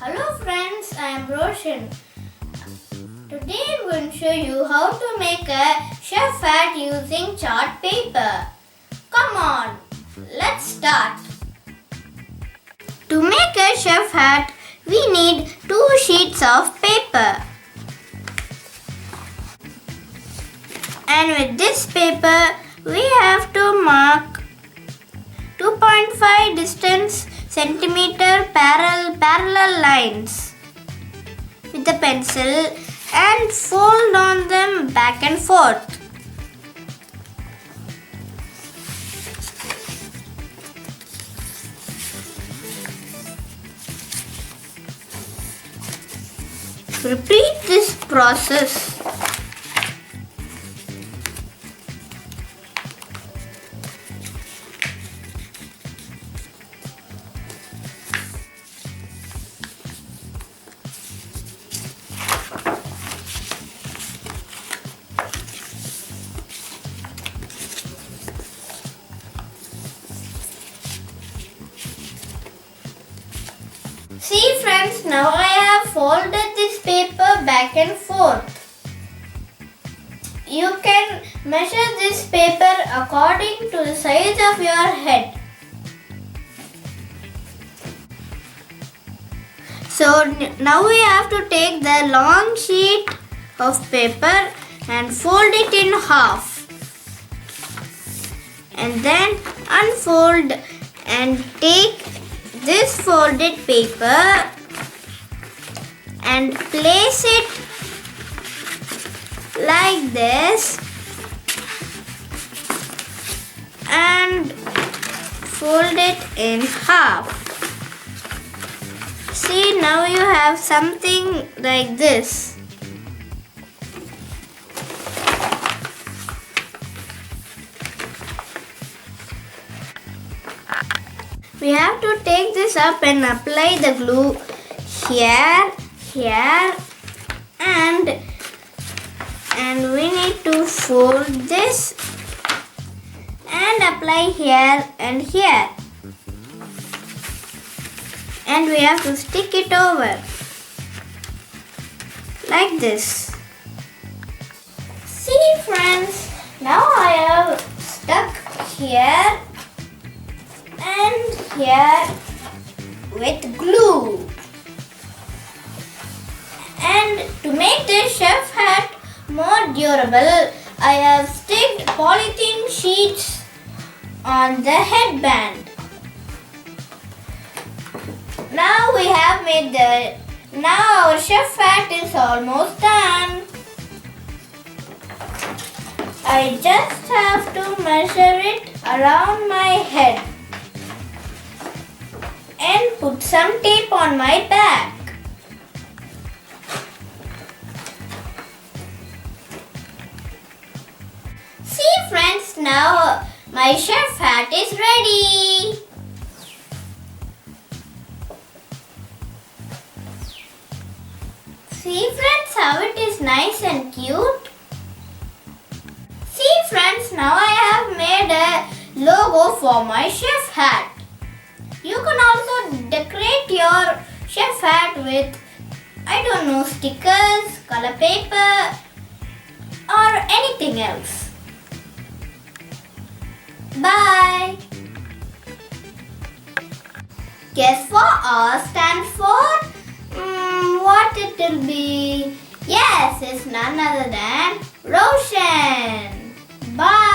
Hello friends, I am Roshan. Today I am going to show you how to make a chef hat using chart paper. Come on, let's start. To make a chef hat, we need 2 sheets of paper. And with this paper, we have to mark 2.5 distance centimeter parallel lines with a pencil and fold on them back and forth. Repeat this process. See friends, now I have folded this paper back and forth. You can measure this paper according to the size of your head. So now we have to take the long sheet of paper and fold it in half. And then unfold and take this folded paper and place it like this and fold it in half. See, now you have something like this. We have to take this up and apply the glue here, and we need to fold this and apply here and here. And we have to stick it over like this. See friends, now I have stuck here and here with glue. And to make this chef hat more durable, I have sticked polythene sheets on the headband. Now we have made now our chef hat is almost done. I just have to measure it around my head and put some tape on my back. See friends, now my chef hat is ready. See friends, how it is nice and cute. See friends, now I have made a logo for my chef hat. You can also decorate your chef hat with, stickers, color paper, or anything else. Bye. Guess for R stands for what it will be? Yes, it's none other than Roshan. Bye.